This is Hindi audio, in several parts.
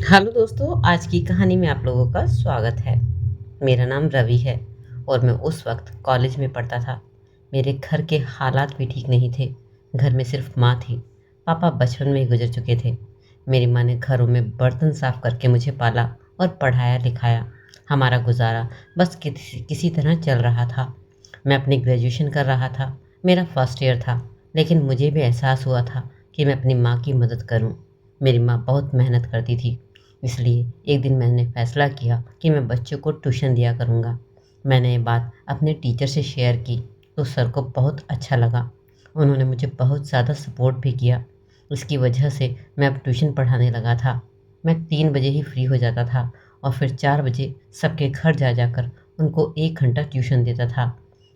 हेलो दोस्तों, आज की कहानी में आप लोगों का स्वागत है। मेरा नाम रवि है और मैं उस वक्त कॉलेज में पढ़ता था। मेरे घर के हालात भी ठीक नहीं थे। घर में सिर्फ माँ थी। पापा बचपन में ही गुजर चुके थे। मेरी माँ ने घरों में बर्तन साफ करके मुझे पाला और पढ़ाया लिखाया। हमारा गुजारा बस किसी तरह चल रहा था। मैं अपनी ग्रेजुएशन कर रहा था। मेरा फर्स्ट ईयर था, लेकिन मुझे भी एहसास हुआ था कि मैं अपनी माँ की मदद करूं। मेरी माँ बहुत मेहनत करती थी, इसलिए एक दिन मैंने फ़ैसला किया कि मैं बच्चों को ट्यूशन दिया करूँगा। मैंने ये बात अपने टीचर से शेयर की तो सर को बहुत अच्छा लगा। उन्होंने मुझे बहुत ज़्यादा सपोर्ट भी किया। इसकी वजह से मैं अब ट्यूशन पढ़ाने लगा था। मैं 3 बजे ही फ्री हो जाता था और फिर 4 बजे सबके घर जा जाकर उनको 1 घंटा ट्यूशन देता था।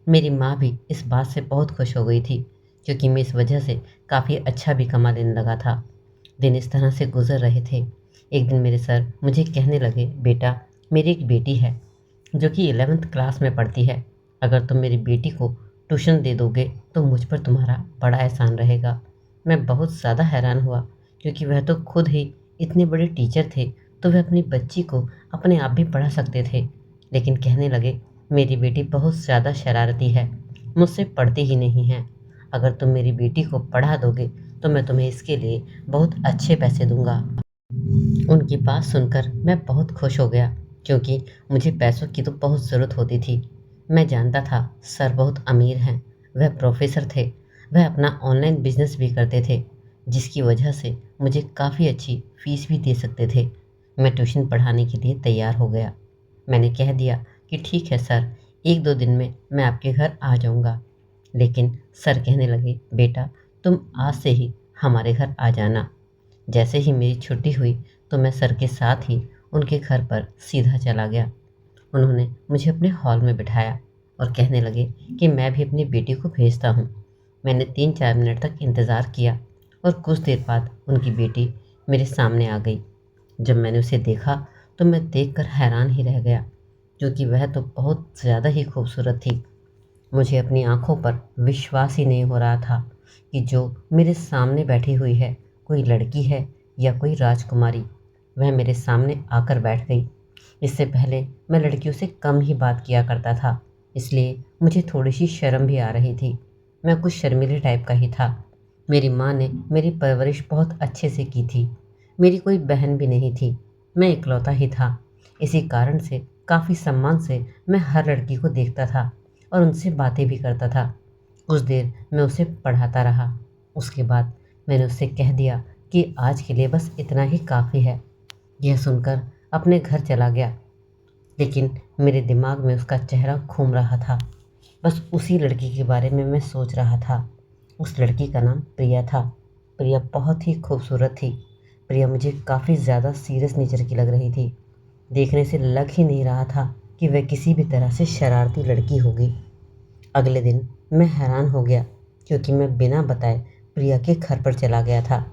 मेरी माँ भी इस बात से बहुत खुश हो गई थी, क्योंकि मैं इस वजह से काफ़ी अच्छा भी कमा लेने लगा था। दिन इस तरह से गुजर रहे थे। एक दिन मेरे सर मुझे कहने लगे, बेटा, मेरी एक बेटी है जो कि 11th क्लास में पढ़ती है। अगर तुम मेरी बेटी को ट्यूशन दे दोगे तो मुझ पर तुम्हारा बड़ा एहसान रहेगा। मैं बहुत ज़्यादा हैरान हुआ, क्योंकि वह तो खुद ही इतने बड़े टीचर थे, तो वह अपनी बच्ची को अपने आप भी पढ़ा सकते थे। लेकिन कहने लगे, मेरी बेटी बहुत ज़्यादा शरारती है, मुझसे पढ़ती ही नहीं है। अगर तुम मेरी बेटी को पढ़ा दोगे तो मैं तुम्हें इसके लिए बहुत अच्छे पैसे दूंगा। उनकी बात सुनकर मैं बहुत खुश हो गया, क्योंकि मुझे पैसों की तो बहुत ज़रूरत होती थी। मैं जानता था सर बहुत अमीर हैं। वह प्रोफेसर थे। वह अपना ऑनलाइन बिजनेस भी करते थे, जिसकी वजह से मुझे काफ़ी अच्छी फीस भी दे सकते थे। मैं ट्यूशन पढ़ाने के लिए तैयार हो गया। मैंने कह दिया कि ठीक है सर, 1-2 दिन में मैं आपके घर आ जाऊंगा। लेकिन सर कहने लगे, बेटा, तुम आज से ही हमारे घर आ जाना। जैसे ही मेरी छुट्टी हुई तो मैं सर के साथ ही उनके घर पर सीधा चला गया। उन्होंने मुझे अपने हॉल में बिठाया और कहने लगे कि मैं भी अपनी बेटी को भेजता हूँ। मैंने 3-4 मिनट तक इंतज़ार किया और कुछ देर बाद उनकी बेटी मेरे सामने आ गई। जब मैंने उसे देखा तो मैं देखकर हैरान ही रह गया, क्योंकि वह तो बहुत ज़्यादा ही खूबसूरत थी। मुझे अपनी आंखों पर विश्वास ही नहीं हो रहा था कि जो मेरे सामने बैठी हुई है कोई लड़की है या कोई राजकुमारी। वह मेरे सामने आकर बैठ गई। इससे पहले मैं लड़कियों से कम ही बात किया करता था, इसलिए मुझे थोड़ी सी शर्म भी आ रही थी। मैं कुछ शर्मीले टाइप का ही था। मेरी माँ ने मेरी परवरिश बहुत अच्छे से की थी। मेरी कोई बहन भी नहीं थी। मैं इकलौता ही था। इसी कारण से काफ़ी सम्मान से मैं हर लड़की को देखता था और उनसे बातें भी करता था। कुछ देर मैं उसे पढ़ाता रहा। उसके बाद मैंने उससे कह दिया कि आज के लिए बस इतना ही काफ़ी है। यह सुनकर अपने घर चला गया, लेकिन मेरे दिमाग में उसका चेहरा घूम रहा था। बस उसी लड़की के बारे में मैं सोच रहा था। उस लड़की का नाम प्रिया था। प्रिया बहुत ही खूबसूरत थी। प्रिया मुझे काफ़ी ज़्यादा सीरियस नेचर की लग रही थी। देखने से लग ही नहीं रहा था कि वह किसी भी तरह से शरारती लड़की होगी। अगले दिन मैं हैरान हो गया, क्योंकि मैं बिना बताए प्रिया के घर पर चला गया था।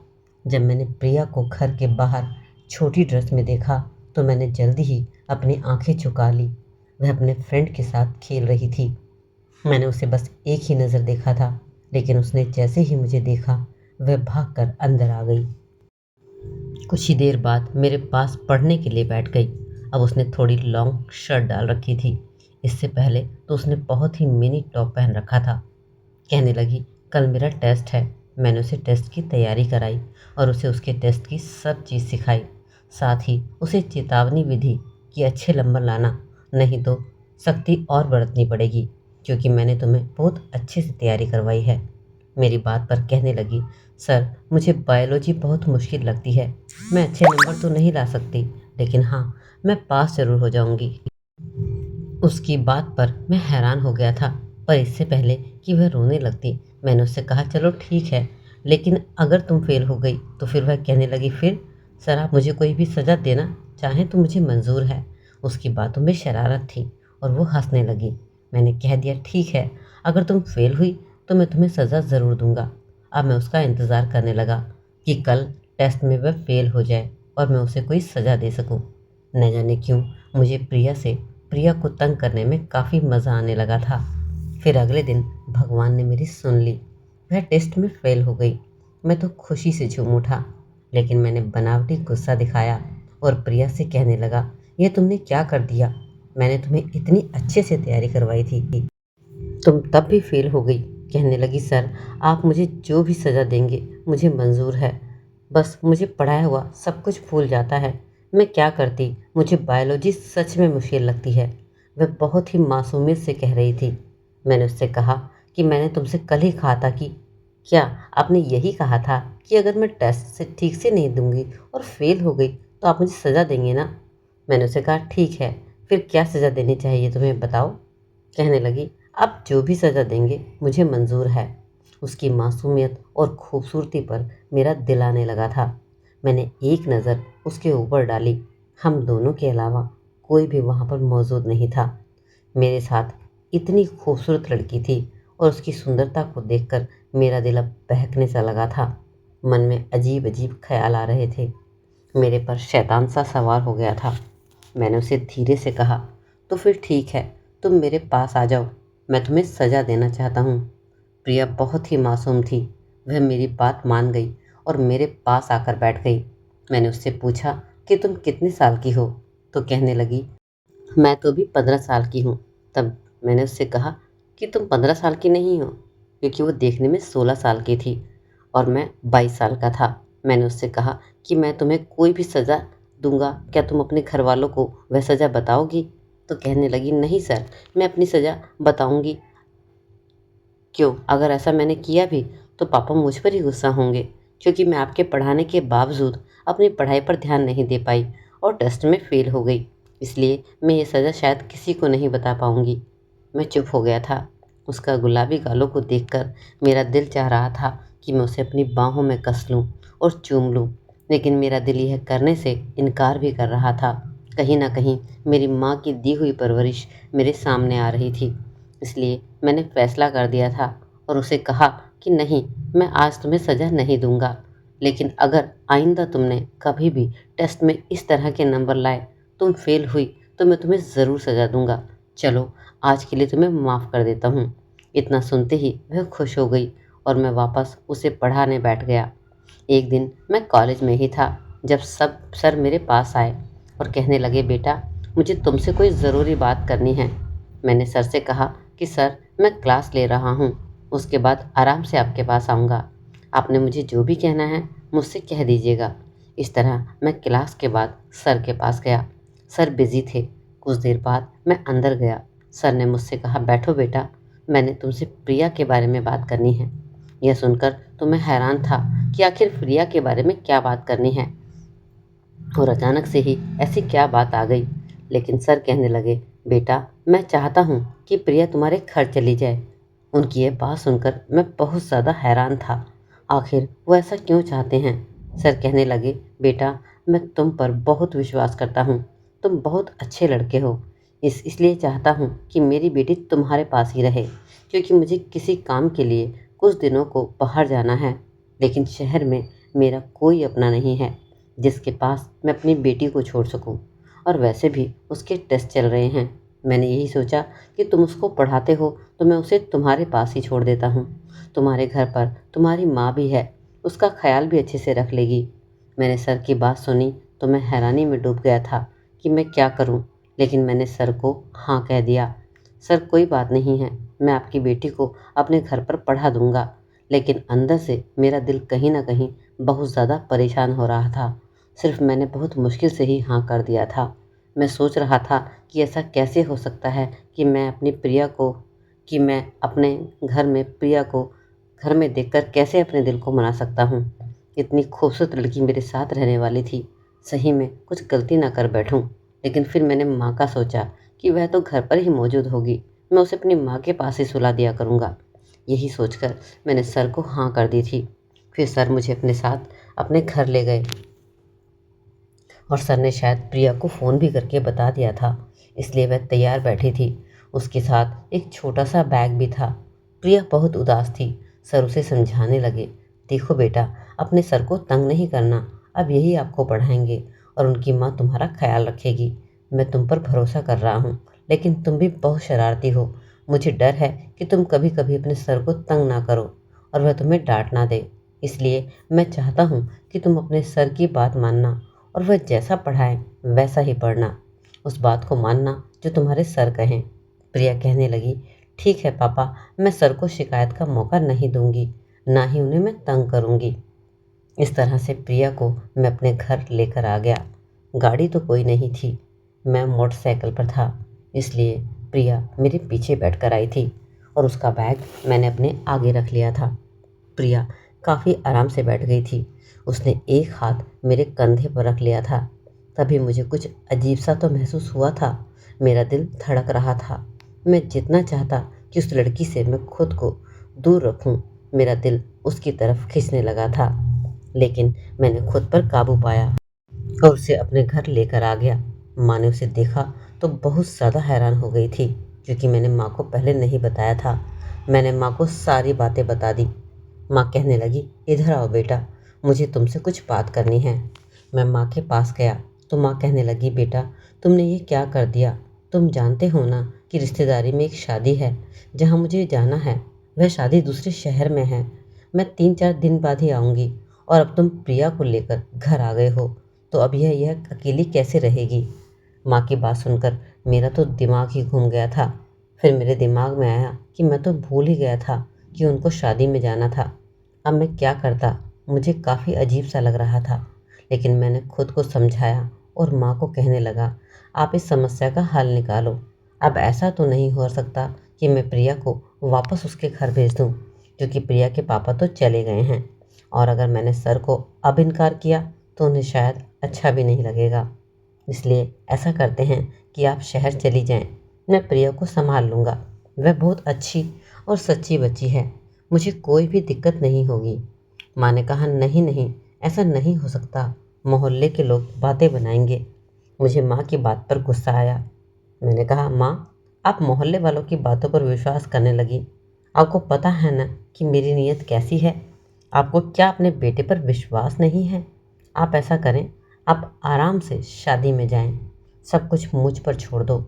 जब मैंने प्रिया को घर के बाहर छोटी ड्रेस में देखा तो मैंने जल्दी ही अपनी आंखें झुका ली। वह अपने फ्रेंड के साथ खेल रही थी। मैंने उसे बस एक ही नज़र देखा था, लेकिन उसने जैसे ही मुझे देखा वह भागकर अंदर आ गई। कुछ ही देर बाद मेरे पास पढ़ने के लिए बैठ गई। अब उसने थोड़ी लॉन्ग शर्ट डाल रखी थी। इससे पहले तो उसने बहुत ही मिनी टॉप पहन रखा था। कहने लगी, कल मेरा टेस्ट है। मैंने उसे टेस्ट की तैयारी कराई और उसे उसके टेस्ट की सब चीज़ सिखाई। साथ ही उसे चेतावनी भी दी कि अच्छे नंबर लाना, नहीं तो सख्ती और बरतनी पड़ेगी, क्योंकि मैंने तुम्हें बहुत अच्छे से तैयारी करवाई है। मेरी बात पर कहने लगी, सर, मुझे बायोलॉजी बहुत मुश्किल लगती है। मैं अच्छे नंबर तो नहीं ला सकती, लेकिन हाँ, मैं पास ज़रूर हो जाऊंगी। उसकी बात पर मैं हैरान हो गया था, पर इससे पहले कि वह रोने लगती मैंने उससे कहा, चलो ठीक है, लेकिन अगर तुम फेल हो गई तो फिर। वह कहने लगी, फिर सर, आप मुझे कोई भी सज़ा देना चाहें तो मुझे मंजूर है। उसकी बातों में शरारत थी और वो हंसने लगी। मैंने कह दिया, ठीक है, अगर तुम फेल हुई तो मैं तुम्हें सज़ा ज़रूर दूंगा। अब मैं उसका इंतज़ार करने लगा कि कल टेस्ट में वह फेल हो जाए और मैं उसे कोई सज़ा दे सकूं। न जाने क्यों मुझे प्रिया को तंग करने में काफ़ी मज़ा आने लगा था। फिर अगले दिन भगवान ने मेरी सुन ली। वह टेस्ट में फेल हो गई। मैं तो खुशी से झूम उठा, लेकिन मैंने बनावटी गुस्सा दिखाया और प्रिया से कहने लगा, ये तुमने क्या कर दिया? मैंने तुम्हें इतनी अच्छे से तैयारी करवाई थी, तुम तब भी फेल हो गई। कहने लगी, सर आप मुझे जो भी सज़ा देंगे मुझे मंजूर है, बस मुझे पढ़ाया हुआ सब कुछ भूल जाता है। मैं क्या करती, मुझे बायोलॉजी सच में मुश्किल लगती है। वह बहुत ही मासूमियत से कह रही थी। मैंने उससे कहा कि मैंने तुमसे कल ही कहा था कि क्या आपने यही कहा था कि अगर मैं टेस्ट से ठीक से नहीं दूंगी और फेल हो गई तो आप मुझे सज़ा देंगे ना? मैंने उससे कहा, ठीक है, फिर क्या सज़ा देनी चाहिए तुम्हें बताओ? कहने लगी, आप जो भी सज़ा देंगे मुझे मंजूर है। उसकी मासूमियत और खूबसूरती पर मेरा दिल आने लगा था। मैंने एक नज़र उसके ऊपर डाली। हम दोनों के अलावा कोई भी वहाँ पर मौजूद नहीं था। मेरे साथ इतनी खूबसूरत लड़की थी और उसकी सुंदरता को देखकर मेरा दिल अब बहकने सा लगा था। मन में अजीब अजीब ख्याल आ रहे थे। मेरे पर शैतान सा सवार हो गया था। मैंने उसे धीरे से कहा, तो फिर ठीक है, तुम मेरे पास आ जाओ, मैं तुम्हें सज़ा देना चाहता हूँ। प्रिया बहुत ही मासूम थी। वह मेरी बात मान गई और मेरे पास आकर बैठ गई। मैंने उससे पूछा कि तुम कितने साल की हो? तो कहने लगी, मैं तो भी 15 साल की हूँ। तब मैंने उससे कहा कि तुम 15 साल की नहीं हो, क्योंकि वो देखने में 16 साल की थी और मैं 22 साल का था। मैंने उससे कहा कि मैं तुम्हें कोई भी सज़ा दूंगा, क्या तुम अपने घर वालों को वह सज़ा बताओगी? तो कहने लगी, नहीं सर, मैं अपनी सज़ा बताऊंगी। क्यों, अगर ऐसा मैंने किया भी तो पापा मुझ पर ही गुस्सा होंगे, क्योंकि मैं आपके पढ़ाने के बावजूद अपनी पढ़ाई पर ध्यान नहीं दे पाई और टेस्ट में फ़ेल हो गई। इसलिए मैं ये सज़ा शायद किसी को नहीं बता पाऊंगी। मैं चुप हो गया था। उसका गुलाबी गालों को देखकर मेरा दिल चाह रहा था कि मैं उसे अपनी बाहों में कस लूं और चूम लूं, लेकिन मेरा दिल यह करने से इनकार भी कर रहा था। कहीं ना कहीं मेरी माँ की दी हुई परवरिश मेरे सामने आ रही थी। इसलिए मैंने फैसला कर दिया था और उसे कहा कि नहीं, मैं आज तुम्हें सज़ा नहीं दूंगा, लेकिन अगर आइंदा तुमने कभी भी टेस्ट में इस तरह के नंबर लाए, तुम फेल हुई, तो मैं तुम्हें ज़रूर सज़ा दूंगा। चलो, आज के लिए तुम्हें माफ़ कर देता हूँ। इतना सुनते ही वह खुश हो गई और मैं वापस उसे पढ़ाने बैठ गया। एक दिन मैं कॉलेज में ही था जब सब सर मेरे पास आए और कहने लगे, बेटा मुझे तुमसे कोई ज़रूरी बात करनी है। मैंने सर से कहा कि सर मैं क्लास ले रहा हूँ, उसके बाद आराम से आपके पास आऊँगा। आपने मुझे जो भी कहना है मुझसे कह दीजिएगा। इस तरह मैं क्लास के बाद सर के पास गया। सर बिज़ी थे। कुछ देर बाद मैं अंदर गया। सर ने मुझसे कहा, बैठो बेटा, मैंने तुमसे प्रिया के बारे में बात करनी है। यह सुनकर तो मैं हैरान था कि आखिर प्रिया के बारे में क्या बात करनी है और अचानक से ही ऐसी क्या बात आ गई। लेकिन सर कहने लगे, बेटा मैं चाहता हूँ कि प्रिया तुम्हारे घर चली जाए। उनकी यह बात सुनकर मैं बहुत ज़्यादा हैरान था। आखिर वो ऐसा क्यों चाहते हैं? सर कहने लगे, बेटा मैं तुम पर बहुत विश्वास करता हूँ, तुम बहुत अच्छे लड़के हो। इसलिए चाहता हूँ कि मेरी बेटी तुम्हारे पास ही रहे, क्योंकि मुझे किसी काम के लिए कुछ दिनों को बाहर जाना है, लेकिन शहर में मेरा कोई अपना नहीं है जिसके पास मैं अपनी बेटी को छोड़ सकूं। और वैसे भी उसके टेस्ट चल रहे हैं। मैंने यही सोचा कि तुम उसको पढ़ाते हो तो मैं उसे तुम्हारे पास ही छोड़ देता हूँ। तुम्हारे घर पर तुम्हारी माँ भी है, उसका ख्याल भी अच्छे से रख लेगी। मैंने सर की बात सुनी तो मैं हैरानी में डूब गया था कि मैं क्या करूँ, लेकिन मैंने सर को हाँ कह दिया। सर कोई बात नहीं है, मैं आपकी बेटी को अपने घर पर पढ़ा दूंगा। लेकिन अंदर से मेरा दिल कहीं ना कहीं बहुत ज़्यादा परेशान हो रहा था। सिर्फ मैंने बहुत मुश्किल से ही हाँ कर दिया था। मैं सोच रहा था कि ऐसा कैसे हो सकता है कि मैं अपने घर में प्रिया को घर में देखकर कैसे अपने दिल को मना सकता हूँ। इतनी खूबसूरत लड़की मेरे साथ रहने वाली थी, सही में कुछ गलती ना कर बैठूं। लेकिन फिर मैंने माँ का सोचा कि वह तो घर पर ही मौजूद होगी, मैं उसे अपनी माँ के पास ही सुला दिया करूँगा। यही सोचकर मैंने सर को हाँ कर दी थी। फिर सर मुझे अपने साथ अपने घर ले गए और सर ने शायद प्रिया को फ़ोन भी करके बता दिया था, इसलिए वह तैयार बैठी थी। उसके साथ एक छोटा सा बैग भी था। प्रिया बहुत उदास थी। सर उसे समझाने लगे, देखो बेटा, अपने सर को तंग नहीं करना, अब यही आपको पढ़ाएंगे और उनकी माँ तुम्हारा ख्याल रखेगी। मैं तुम पर भरोसा कर रहा हूँ, लेकिन तुम भी बहुत शरारती हो। मुझे डर है कि तुम कभी कभी अपने सर को तंग ना करो और वह तुम्हें डांट ना दे। इसलिए मैं चाहता हूँ कि तुम अपने सर की बात मानना और वह जैसा पढ़ाए वैसा ही पढ़ना, उस बात को मानना जो तुम्हारे सर कहें। प्रिया कहने लगी, ठीक है पापा, मैं सर को शिकायत का मौका नहीं दूंगी, ना ही उन्हें मैं तंग करूंगी। इस तरह से प्रिया को मैं अपने घर लेकर आ गया। गाड़ी तो कोई नहीं थी, मैं मोटरसाइकिल पर था, इसलिए प्रिया मेरे पीछे बैठकर आई थी और उसका बैग मैंने अपने आगे रख लिया था। प्रिया काफ़ी आराम से बैठ गई थी। उसने एक हाथ मेरे कंधे पर रख लिया था। तभी मुझे कुछ अजीब सा तो महसूस हुआ था। मेरा दिल धड़क रहा था। मैं जितना चाहता कि उस लड़की से मैं खुद को दूर रखूं, मेरा दिल उसकी तरफ खींचने लगा था। लेकिन मैंने खुद पर काबू पाया और उसे अपने घर लेकर आ गया। माँ ने उसे देखा तो बहुत ज़्यादा हैरान हो गई थी, क्योंकि मैंने माँ को पहले नहीं बताया था। मैंने माँ को सारी बातें बता दी। माँ कहने लगी, इधर आओ बेटा, मुझे तुमसे कुछ बात करनी है। मैं माँ के पास गया तो माँ कहने लगी, बेटा तुमने ये क्या कर दिया? तुम जानते हो ना कि रिश्तेदारी में एक शादी है जहाँ मुझे जाना है। वह शादी दूसरे शहर में है। मैं 3-4 दिन बाद ही आऊँगी और अब तुम प्रिया को लेकर घर आ गए हो, तो अब यह अकेली कैसे रहेगी? माँ की बात सुनकर मेरा तो दिमाग ही घूम गया था। फिर मेरे दिमाग में आया कि मैं तो भूल ही गया था कि उनको शादी में जाना था। अब मैं क्या करता? मुझे काफ़ी अजीब सा लग रहा था, लेकिन मैंने खुद को समझाया और माँ को कहने लगा, आप इस समस्या का हल निकालो। अब ऐसा तो नहीं हो सकता कि मैं प्रिया को वापस उसके घर भेज दूँ, क्योंकि प्रिया के पापा तो चले गए हैं और अगर मैंने सर को अब इनकार किया तो उन्हें शायद अच्छा भी नहीं लगेगा। इसलिए ऐसा करते हैं कि आप शहर चली जाएं, मैं प्रिया को संभाल लूँगा। वह बहुत अच्छी और सच्ची बच्ची है, मुझे कोई भी दिक्कत नहीं होगी। माँ ने कहा, नहीं नहीं, ऐसा नहीं हो सकता, मोहल्ले के लोग बातें बनाएंगे। मुझे माँ की बात पर गुस्सा आया। मैंने कहा, माँ आप मोहल्ले वालों की बातों पर विश्वास करने लगी। आपको पता है ना कि मेरी नीयत कैसी है। आपको क्या अपने बेटे पर विश्वास नहीं है? आप ऐसा करें, आप आराम से शादी में जाएं, सब कुछ मुझ पर छोड़ दो।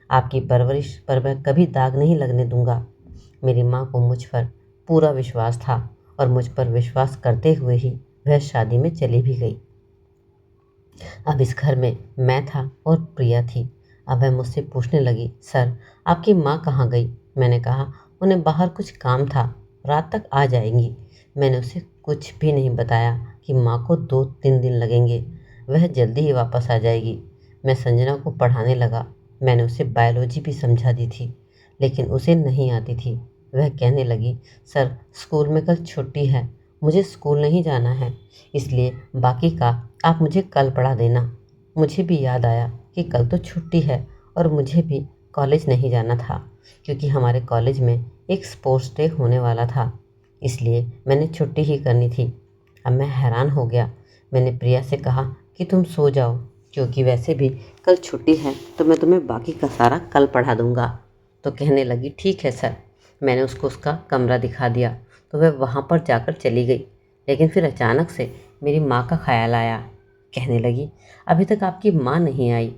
आपकी परवरिश पर मैं कभी दाग नहीं लगने दूंगा। मेरी माँ को मुझ पर पूरा विश्वास था और मुझ पर विश्वास करते हुए ही वह शादी में चली भी गई। अब इस घर में मैं था और प्रिया थी। अब वह मुझसे पूछने लगी, सर आपकी माँ कहाँ गई? मैंने कहा, उन्हें बाहर कुछ काम था, रात तक आ जाएंगी। मैंने उसे कुछ भी नहीं बताया कि माँ को 2-3 दिन लगेंगे, वह जल्दी ही वापस आ जाएगी। मैं संजना को पढ़ाने लगा। मैंने उसे बायोलॉजी भी समझा दी थी, लेकिन उसे नहीं आती थी। वह कहने लगी, सर स्कूल में कल छुट्टी है, मुझे स्कूल नहीं जाना है, इसलिए बाकी का आप मुझे कल पढ़ा देना। मुझे भी याद आया कि कल तो छुट्टी है और मुझे भी कॉलेज नहीं जाना था, क्योंकि हमारे कॉलेज में एक स्पोर्ट्स डे होने वाला था, इसलिए मैंने छुट्टी ही करनी थी। अब मैं हैरान हो गया। मैंने प्रिया से कहा कि तुम सो जाओ, क्योंकि वैसे भी कल छुट्टी है तो मैं तुम्हें बाकी का सारा कल पढ़ा दूंगा। तो कहने लगी, ठीक है सर। मैंने उसको उसका कमरा दिखा दिया तो वह वहाँ पर जाकर चली गई। लेकिन फिर अचानक से मेरी माँ का ख्याल आया। कहने लगी, अभी तक आपकी माँ नहीं आई।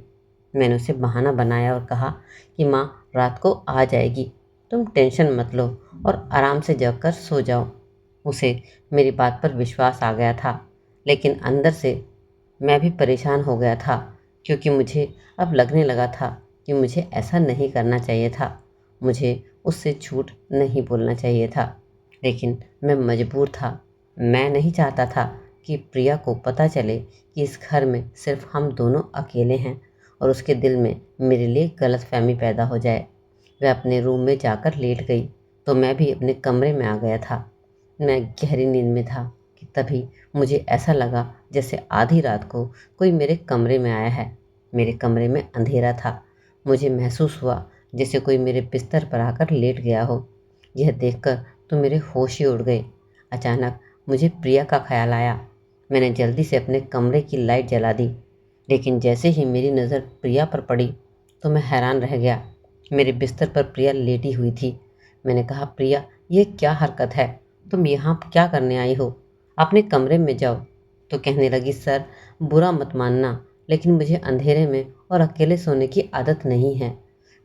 मैंने उसे बहाना बनाया और कहा कि माँ रात को आ जाएगी, तुम टेंशन मत लो और आराम से जगकर सो जाओ। उसे मेरी बात पर विश्वास आ गया था, लेकिन अंदर से मैं भी परेशान हो गया था, क्योंकि मुझे अब लगने लगा था कि मुझे ऐसा नहीं करना चाहिए था। मुझे उससे झूठ नहीं बोलना चाहिए था, लेकिन मैं मजबूर था। मैं नहीं चाहता था कि प्रिया को पता चले कि इस घर में सिर्फ हम दोनों अकेले हैं और उसके दिल में मेरे लिए गलतफहमी पैदा हो जाए। वह अपने रूम में जाकर लेट गई तो मैं भी अपने कमरे में आ गया था। मैं गहरी नींद में था कि तभी मुझे ऐसा लगा जैसे आधी रात को कोई मेरे कमरे में आया है। मेरे कमरे में अंधेरा था। मुझे महसूस हुआ जैसे कोई मेरे बिस्तर पर आकर लेट गया हो। यह देखकर तो मेरे होश ही उड़ गए। अचानक मुझे प्रिया का ख्याल आया। मैंने जल्दी से अपने कमरे की लाइट जला दी, लेकिन जैसे ही मेरी नज़र प्रिया पर पड़ी तो मैं हैरान रह गया। मेरे बिस्तर पर प्रिया लेटी हुई थी। मैंने कहा, प्रिया ये क्या हरकत है? तुम यहाँ क्या करने आई हो? अपने कमरे में जाओ। तो कहने लगी, सर बुरा मत मानना, लेकिन मुझे अंधेरे में और अकेले सोने की आदत नहीं है।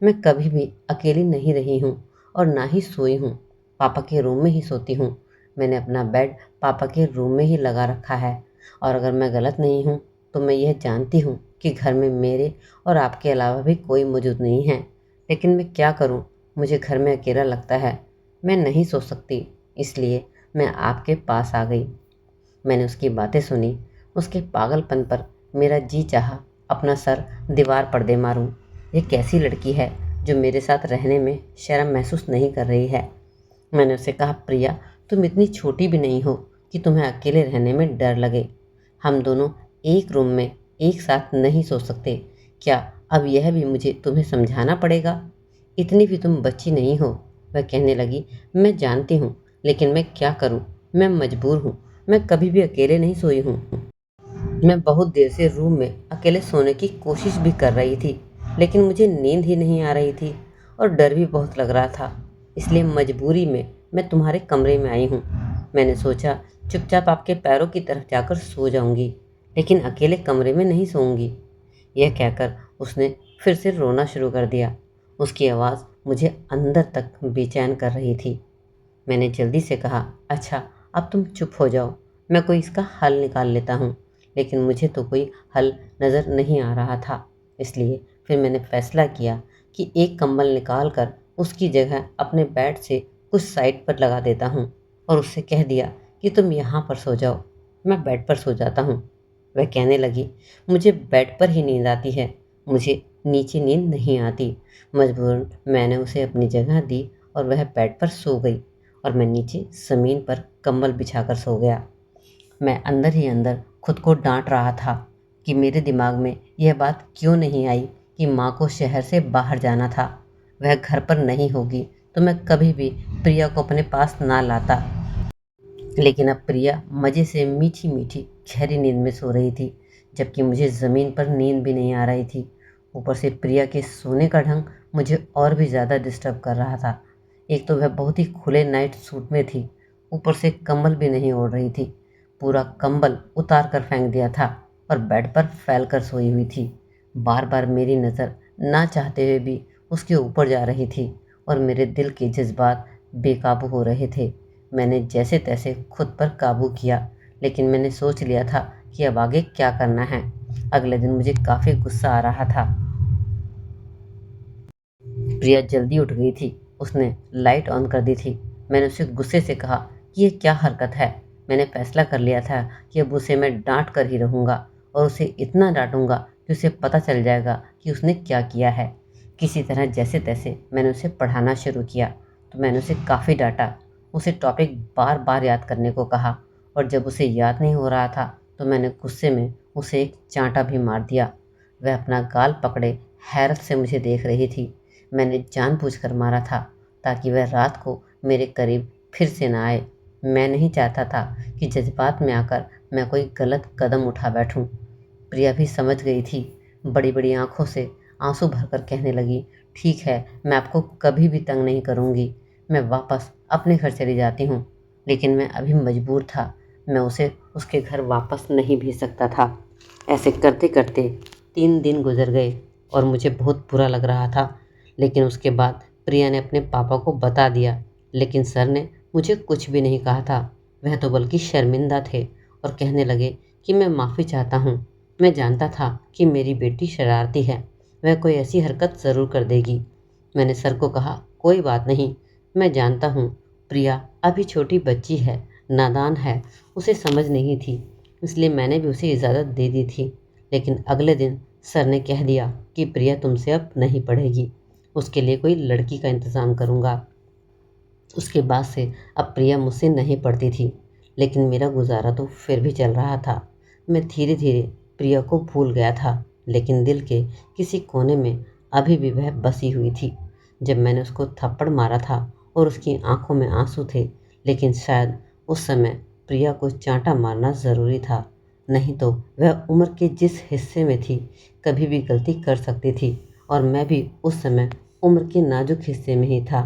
मैं कभी भी अकेली नहीं रही हूँ और ना ही सोई हूँ। पापा के रूम में ही सोती हूँ। मैंने अपना बेड पापा के रूम में ही लगा रखा है और अगर मैं गलत नहीं हूँ तो मैं यह जानती हूँ कि घर में मेरे और आपके अलावा भी कोई मौजूद नहीं है, लेकिन मैं क्या करूँ? मुझे घर में अकेला लगता है। मैं नहीं सो सकती, इसलिए मैं आपके पास आ गई। मैंने उसकी बातें सुनी। उसके पागलपन पर मेरा जी चाहा अपना सर दीवार पर दे मारूं। ये कैसी लड़की है जो मेरे साथ रहने में शर्म महसूस नहीं कर रही है? मैंने उससे कहा, प्रिया, तुम इतनी छोटी भी नहीं हो कि तुम्हें अकेले रहने में डर लगे। हम दोनों एक रूम में एक साथ नहीं सो सकते। क्या अब यह भी मुझे तुम्हें समझाना पड़ेगा? इतनी भी तुम बच्ची नहीं हो। वह कहने लगी, मैं जानती हूँ, लेकिन मैं क्या करूँ? मैं मजबूर हूँ। मैं कभी भी अकेले नहीं सोई हूँ। मैं बहुत देर से रूम में अकेले सोने की कोशिश भी कर रही थी, लेकिन मुझे नींद ही नहीं आ रही थी और डर भी बहुत लग रहा था। इसलिए मजबूरी में मैं तुम्हारे कमरे में आई हूँ। मैंने सोचा चुपचाप आपके पैरों की तरफ जाकर सो जाऊंगी, लेकिन अकेले कमरे में नहीं सोऊंगी। यह कहकर उसने फिर से रोना शुरू कर दिया। उसकी आवाज़ मुझे अंदर तक बेचैन कर रही थी। मैंने जल्दी से कहा, अच्छा अब तुम चुप हो जाओ, मैं कोई इसका हल निकाल लेता हूँ। लेकिन मुझे तो कोई हल नज़र नहीं आ रहा था। इसलिए फिर मैंने फैसला किया कि एक कंबल निकाल कर उसकी जगह अपने बेड से कुछ साइड पर लगा देता हूँ और उससे कह दिया कि तुम यहाँ पर सो जाओ, मैं बेड पर सो जाता हूँ। वह कहने लगी, मुझे बेड पर ही नींद आती है, मुझे नीचे नींद नहीं आती। मजबूरन मैंने उसे अपनी जगह दी और वह बेड पर सो गई और मैं नीचे ज़मीन पर कंबल बिछाकर सो गया। मैं अंदर ही अंदर खुद को डांट रहा था कि मेरे दिमाग में यह बात क्यों नहीं आई कि माँ को शहर से बाहर जाना था। वह घर पर नहीं होगी तो मैं कभी भी प्रिया को अपने पास ना लाता। लेकिन अब प्रिया मज़े से मीठी मीठी गहरी नींद में सो रही थी, जबकि मुझे ज़मीन पर नींद भी नहीं आ रही थी। ऊपर से प्रिया के सोने का ढंग मुझे और भी ज़्यादा डिस्टर्ब कर रहा था। एक तो वह बहुत ही खुले नाइट सूट में थी, ऊपर से कंबल भी नहीं ओढ़ रही थी। पूरा कंबल उतार कर फेंक दिया था और बेड पर फैल कर सोई हुई थी। बार बार मेरी नज़र ना चाहते हुए भी उसके ऊपर जा रही थी और मेरे दिल के जज्बात बेकाबू हो रहे थे। मैंने जैसे तैसे खुद पर काबू किया, लेकिन मैंने सोच लिया था कि अब आगे क्या करना है। अगले दिन मुझे काफ़ी गुस्सा आ रहा था। प्रिया जल्दी उठ गई थी। उसने लाइट ऑन कर दी थी। मैंने उसे गुस्से से कहा कि ये क्या हरकत है? मैंने फैसला कर लिया था कि अब उसे मैं डांट कर ही रहूँगा और उसे इतना डांटूंगा कि उसे पता चल जाएगा कि उसने क्या किया है। किसी तरह जैसे तैसे मैंने उसे पढ़ाना शुरू किया तो मैंने उसे काफ़ी डांटा। उसे टॉपिक बार बार याद करने को कहा और जब उसे याद नहीं हो रहा था तो मैंने गुस्से में उसे एक चांटा भी मार दिया। वह अपना गाल पकड़े हैरत से मुझे देख रही थी। मैंने जानबूझकर मारा था ताकि वह रात को मेरे करीब फिर से ना आए। मैं नहीं चाहता था कि जज्बात में आकर मैं कोई गलत कदम उठा बैठूं। प्रिया भी समझ गई थी। बड़ी बड़ी आंखों से आंसू भरकर कहने लगी, ठीक है, मैं आपको कभी भी तंग नहीं करूंगी। मैं वापस अपने घर चली जाती हूँ। लेकिन मैं अभी मजबूर था। मैं उसे उसके घर वापस नहीं भेज सकता था। ऐसे करते करते 3 दिन गुजर गए और मुझे बहुत बुरा लग रहा था। लेकिन उसके बाद प्रिया ने अपने पापा को बता दिया, लेकिन सर ने मुझे कुछ भी नहीं कहा था। वह तो बल्कि शर्मिंदा थे और कहने लगे कि मैं माफ़ी चाहता हूँ। मैं जानता था कि मेरी बेटी शरारती है, वह कोई ऐसी हरकत ज़रूर कर देगी। मैंने सर को कहा, कोई बात नहीं, मैं जानता हूँ प्रिया अभी छोटी बच्ची है, नादान है, उसे समझ नहीं थी, इसलिए मैंने भी उसे इजाज़त दे दी थी। लेकिन अगले दिन सर ने कह दिया कि प्रिया तुमसे अब नहीं पढ़ेगी, उसके लिए कोई लड़की का इंतज़ाम करूँगा। उसके बाद से अब प्रिया मुझसे नहीं पढ़ती थी, लेकिन मेरा गुजारा तो फिर भी चल रहा था। मैं धीरे धीरे प्रिया को भूल गया था, लेकिन दिल के किसी कोने में अभी भी वह बसी हुई थी। जब मैंने उसको थप्पड़ मारा था और उसकी आंखों में आंसू थे, लेकिन शायद उस समय प्रिया को चांटा मारना ज़रूरी था, नहीं तो वह उम्र के जिस हिस्से में थी कभी भी गलती कर सकती थी और मैं भी उस समय उम्र के नाजुक हिस्से में ही था।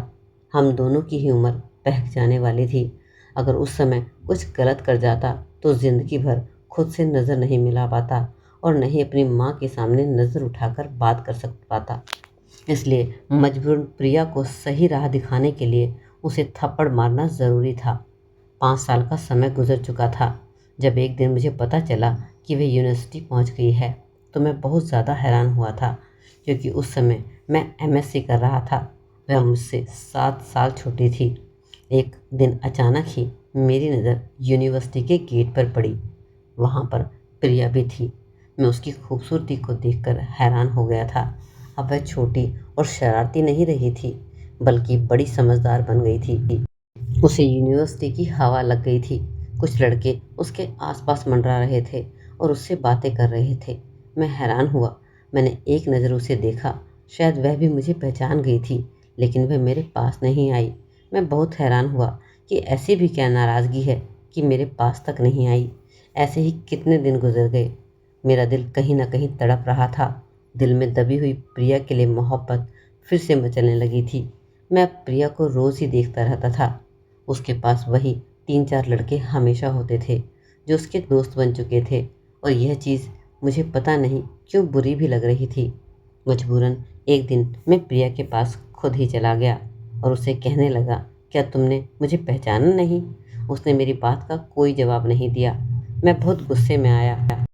हम दोनों की ही उम्र बहक जाने वाली थी। अगर उस समय कुछ गलत कर जाता तो ज़िंदगी भर खुद से नज़र नहीं मिला पाता और न ही अपनी माँ के सामने नज़र उठाकर बात कर सक पाता। इसलिए मजबूरन प्रिया को सही राह दिखाने के लिए उसे थप्पड़ मारना ज़रूरी था। 5 साल का समय गुजर चुका था जब एक दिन मुझे पता चला कि वह यूनिवर्सिटी पहुंच गई है तो मैं बहुत ज़्यादा हैरान हुआ था, क्योंकि उस समय मैं एमएससी कर रहा था। वह मुझसे 7 साल छोटी थी। एक दिन अचानक ही मेरी नज़र यूनिवर्सिटी के गेट पर पड़ी। वहाँ पर प्रिया भी थी। मैं उसकी खूबसूरती को देखकर हैरान हो गया था। अब वह छोटी और शरारती नहीं रही थी, बल्कि बड़ी समझदार बन गई थी। उसे यूनिवर्सिटी की हवा लग गई थी। कुछ लड़के उसके आसपास मंडरा रहे थे और उससे बातें कर रहे थे। मैं हैरान हुआ। मैंने एक नज़र उसे देखा। शायद वह भी मुझे पहचान गई थी, लेकिन वह मेरे पास नहीं आई। मैं बहुत हैरान हुआ कि ऐसी भी क्या नाराज़गी है कि मेरे पास तक नहीं आई। ऐसे ही कितने दिन गुजर गए। मेरा दिल कहीं ना कहीं तड़प रहा था। दिल में दबी हुई प्रिया के लिए मोहब्बत फिर से मचलने लगी थी। मैं अब प्रिया को रोज़ ही देखता रहता था। उसके पास वही 3-4 लड़के हमेशा होते थे जो उसके दोस्त बन चुके थे, और यह चीज़ मुझे पता नहीं क्यों बुरी भी लग रही थी। मजबूरन एक दिन मैं प्रिया के पास खुद ही चला गया और उसे कहने लगा, क्या तुमने मुझे पहचाना नहीं? उसने मेरी बात का कोई जवाब नहीं दिया। मैं बहुत गुस्से में आया।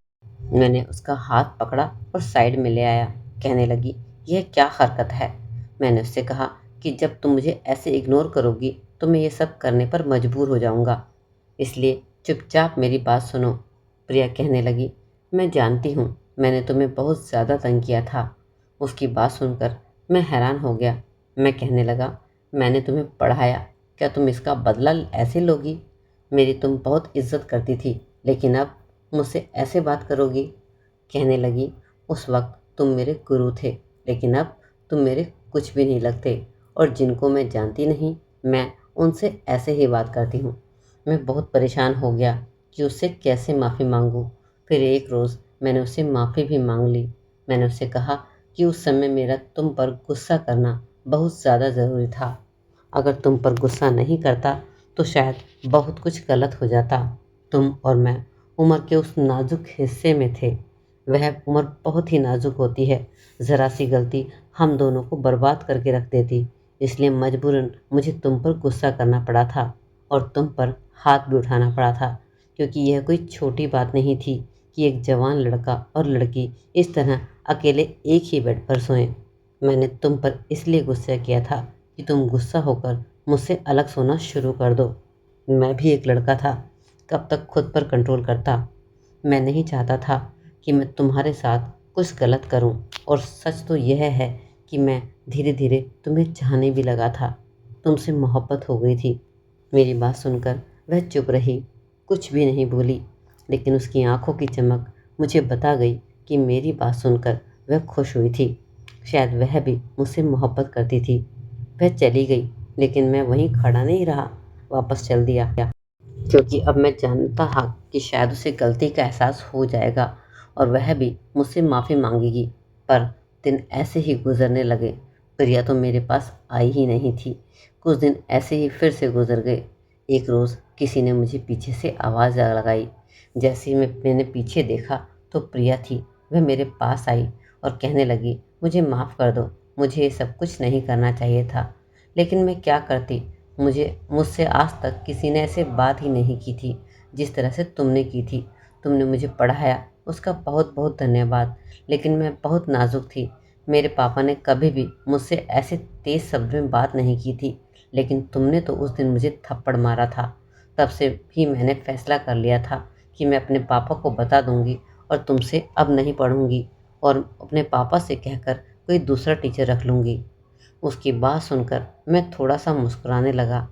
मैंने उसका हाथ पकड़ा और साइड में ले आया। कहने लगी, यह क्या हरकत है? मैंने उससे कहा कि जब तुम मुझे ऐसे इग्नोर करोगी तो मैं ये सब करने पर मजबूर हो जाऊंगा, इसलिए चुपचाप मेरी बात सुनो। प्रिया कहने लगी, मैं जानती हूँ मैंने तुम्हें बहुत ज़्यादा तंग किया था। उसकी बात सुनकर मैं हैरान हो गया। मैं कहने लगा, मैंने तुम्हें पढ़ाया, क्या तुम इसका बदला ऐसे लोगी? मेरी तुम बहुत इज्जत करती थी, लेकिन अब मुझसे ऐसे बात करोगी? कहने लगी, उस वक्त तुम मेरे गुरु थे, लेकिन अब तुम मेरे कुछ भी नहीं लगते, और जिनको मैं जानती नहीं मैं उनसे ऐसे ही बात करती हूँ। मैं बहुत परेशान हो गया कि उससे कैसे माफ़ी मांगूँ। फिर एक रोज़ मैंने उससे माफ़ी भी मांग ली। मैंने उससे कहा कि उस समय मेरा तुम पर गुस्सा करना बहुत ज़्यादा ज़रूरी था। अगर तुम पर गुस्सा नहीं करता तो शायद बहुत कुछ गलत हो जाता। तुम और मैं उम्र के उस नाजुक हिस्से में थे। वह उम्र बहुत ही नाजुक होती है। ज़रा सी गलती हम दोनों को बर्बाद करके रख देती। इसलिए मजबूरन मुझे तुम पर गुस्सा करना पड़ा था और तुम पर हाथ भी उठाना पड़ा था, क्योंकि यह कोई छोटी बात नहीं थी कि एक जवान लड़का और लड़की इस तरह अकेले एक ही बेड पर सोएं। मैंने तुम पर इसलिए गुस्सा किया था कि तुम गुस्सा होकर मुझसे अलग सोना शुरू कर दो। मैं भी एक लड़का था, कब तक खुद पर कंट्रोल करता। मैं नहीं चाहता था कि मैं तुम्हारे साथ कुछ गलत करूं, और सच तो यह है कि मैं धीरे धीरे तुम्हें चाहने भी लगा था। तुमसे मोहब्बत हो गई थी। मेरी बात सुनकर वह चुप रही, कुछ भी नहीं बोली, लेकिन उसकी आंखों की चमक मुझे बता गई कि मेरी बात सुनकर वह खुश हुई थी। शायद वह भी मुझसे मोहब्बत करती थी। वह चली गई, लेकिन मैं वहीं खड़ा नहीं रहा, वापस चल दिया, क्योंकि अब मैं जानता था कि शायद उसे गलती का एहसास हो जाएगा और वह भी मुझसे माफ़ी मांगेगी। पर दिन ऐसे ही गुजरने लगे। प्रिया तो मेरे पास आई ही नहीं थी। कुछ दिन ऐसे ही फिर से गुजर गए। एक रोज़ किसी ने मुझे पीछे से आवाज़ लगाई। जैसे ही मैंने पीछे देखा तो प्रिया थी। वह मेरे पास आई और कहने लगी, मुझे माफ़ कर दो, मुझे ये सब कुछ नहीं करना चाहिए था, लेकिन मैं क्या करती। मुझसे आज तक किसी ने ऐसे बात ही नहीं की थी जिस तरह से तुमने की थी। तुमने मुझे पढ़ाया, उसका बहुत बहुत धन्यवाद, लेकिन मैं बहुत नाजुक थी। मेरे पापा ने कभी भी मुझसे ऐसे तेज़ शब्द में बात नहीं की थी, लेकिन तुमने तो उस दिन मुझे थप्पड़ मारा था। तब से भी मैंने फैसला कर लिया था कि मैं अपने पापा को बता दूंगी और तुमसे अब नहीं पढ़ूंगी, और अपने पापा से कहकर कोई दूसरा टीचर रख लूँगी। उसकी बात सुनकर मैं थोड़ा सा मुस्कुराने लगा।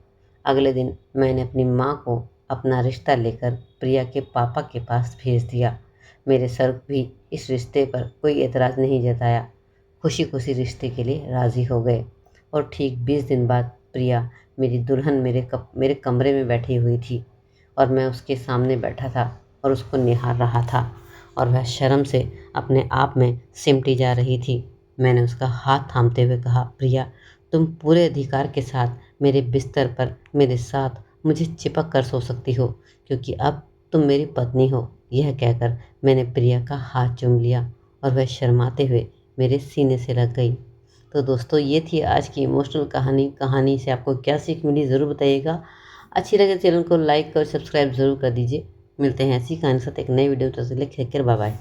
अगले दिन मैंने अपनी माँ को अपना रिश्ता लेकर प्रिया के पापा के पास भेज दिया। मेरे सर भी इस रिश्ते पर कोई एतराज़ नहीं जताया, खुशी खुशी रिश्ते के लिए राज़ी हो गए। और ठीक 20 दिन बाद प्रिया मेरी दुल्हन मेरे कमरे में बैठी हुई थी, और मैं उसके सामने बैठा था और उसको निहार रहा था, और वह शर्म से अपने आप में सिमटी जा रही थी। मैंने उसका हाथ थामते हुए कहा, प्रिया, तुम पूरे अधिकार के साथ मेरे बिस्तर पर मेरे साथ मुझे चिपक कर सो सकती हो, क्योंकि अब तुम मेरी पत्नी हो। यह कहकर मैंने प्रिया का हाथ चूम लिया और वह शर्माते हुए मेरे सीने से लग गई। तो दोस्तों, ये थी आज की इमोशनल कहानी से आपको क्या सीख मिली ज़रूर बताइएगा। अच्छी लगे तो चैनल को लाइक और सब्सक्राइब ज़रूर कर दीजिए। मिलते हैं ऐसी कहानी के साथ एक नई वीडियो, तो लिख कर बाय बाय।